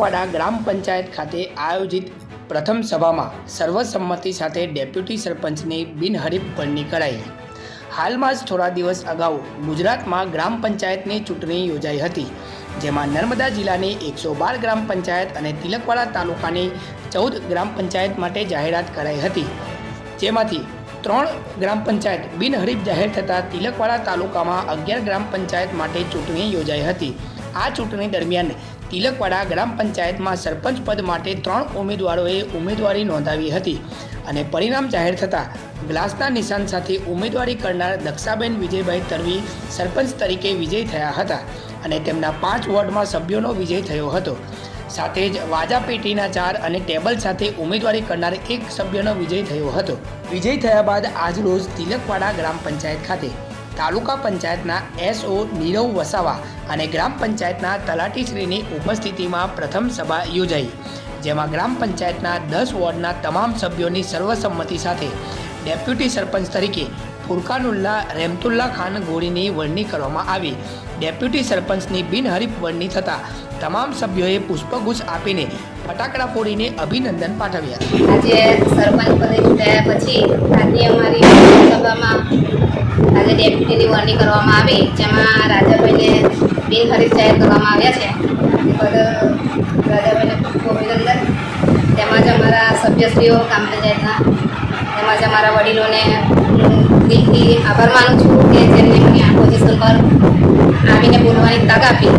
તિલકવાડા ગ્રામ પંચાયત ખાતે આયોજિત પ્રથમ સભામાં સર્વસંમતિ સાથે ડેપ્યુટી સરપંચની બિનહરીફ વરણી કરાઈ। હાલમાં જ થોડા દિવસ અગાઉ ગુજરાતમાં ગ્રામ પંચાયતની ચૂંટણી યોજાઈ હતી, જેમાં નર્મદા જિલ્લાની 112 ગ્રામ પંચાયત અને તિલકવાડા તાલુકાની 14 ગ્રામ પંચાયત માટે જાહેરાત કરાઈ હતી, જેમાંથી 3 ગ્રામ પંચાયત બિનહરીફ જાહેર થતાં તિલકવાડા તાલુકામાં 11 ગ્રામ પંચાયત માટે ચૂંટણી યોજાઈ હતી। આ ચૂંટણી દરમિયાન તિલકવાડા ગ્રામ પંચાયતમાં સરપંચ પદ માટે 3 ઉમેદવારોએ ઉમેદવારી નોંધાવી હતી અને પરિણામ જાહેર થતાં ગ્લાસના નિશાન સાથે ઉમેદવારી કરનાર દક્ષાબેન વિજયભાઈ તરવી સરપંચ તરીકે વિજય થયા હતા અને તેમના 5 વોર્ડમાં સભ્યોનો વિજય થયો હતો। સાથે જ વાજા પેટીના 4 અને ટેબલ સાથે ઉમેદવારી કરનાર 1 સભ્યનો વિજય થયો હતો। વિજય થયા બાદ આજરોજ તિલકવાડા ગ્રામ પંચાયત ખાતે તાલુકા પંચાયતના SO નીરવ વસાવા અને ગ્રામ પંચાયતના તલાટીશ્રીની ઉપસ્થિતિમાં પ્રથમ સભા યોજાઈ, જેમાં ગ્રામ પંચાયતના 10 વોર્ડના તમામ સભ્યોની સર્વસંમતિ સાથે ડેપ્યુટી સરપંચ તરીકે ફુરકાનુલ્લા રહેમતુલ્લા ખાન ગોરીની વરણી કરવામાં આવી। ડેપ્યુટી સરપંચની બિનહરીફ વરણી થતાં તમામ સભ્યોએ પુષ્પગુચ્છ આપીને ફટાકડા ફોડીને અભિનંદન પાઠવ્યા। આજે સરપંચ પદે ચૂંટાયા પછી આજે અમારી સભામાં આજે ડેપ્યુટીની વરણી કરવામાં આવી, જેમાં રાજાભાઈને બિનહરીફ જાહેર કરવામાં આવ્યા છે। એ બદલ રાજાભાઈને ખૂબ અભિનંદન। તેમજ અમારા સભ્યશ્રીઓ ગ્રામ પંચાયતના તેમજ અમારા વડીલોને દિલથી આભાર માનું છું કે જેમને મને આ પોઝિશન પર આવીને બોલવાની તક આપી,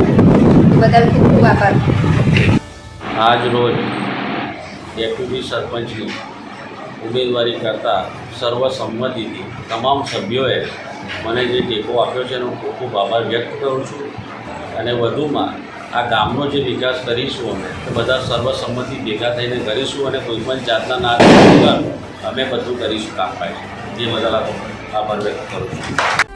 એ બદલ ખૂબ ખૂબ આભાર। આજ રોજ ડેપ્યુટી સરપંચની ઉમેદવારી કરતા સર્વસંમતિથી તમામ સભ્યોએ મને જે ટેકો આપ્યો છે એનો ખૂબ ખૂબ આભાર વ્યક્ત કરું છું અને વધુમાં આ ગામનો જે વિકાસ કરીશું અમે તો બધા સર્વસંમતિ ભેગા થઈને કરીશું અને કોઈપણ જાતના નાદ વગર અમે બધું કરીશું કામ પાડીશું। જે બદલ આભાર વ્યક્ત કરું છું।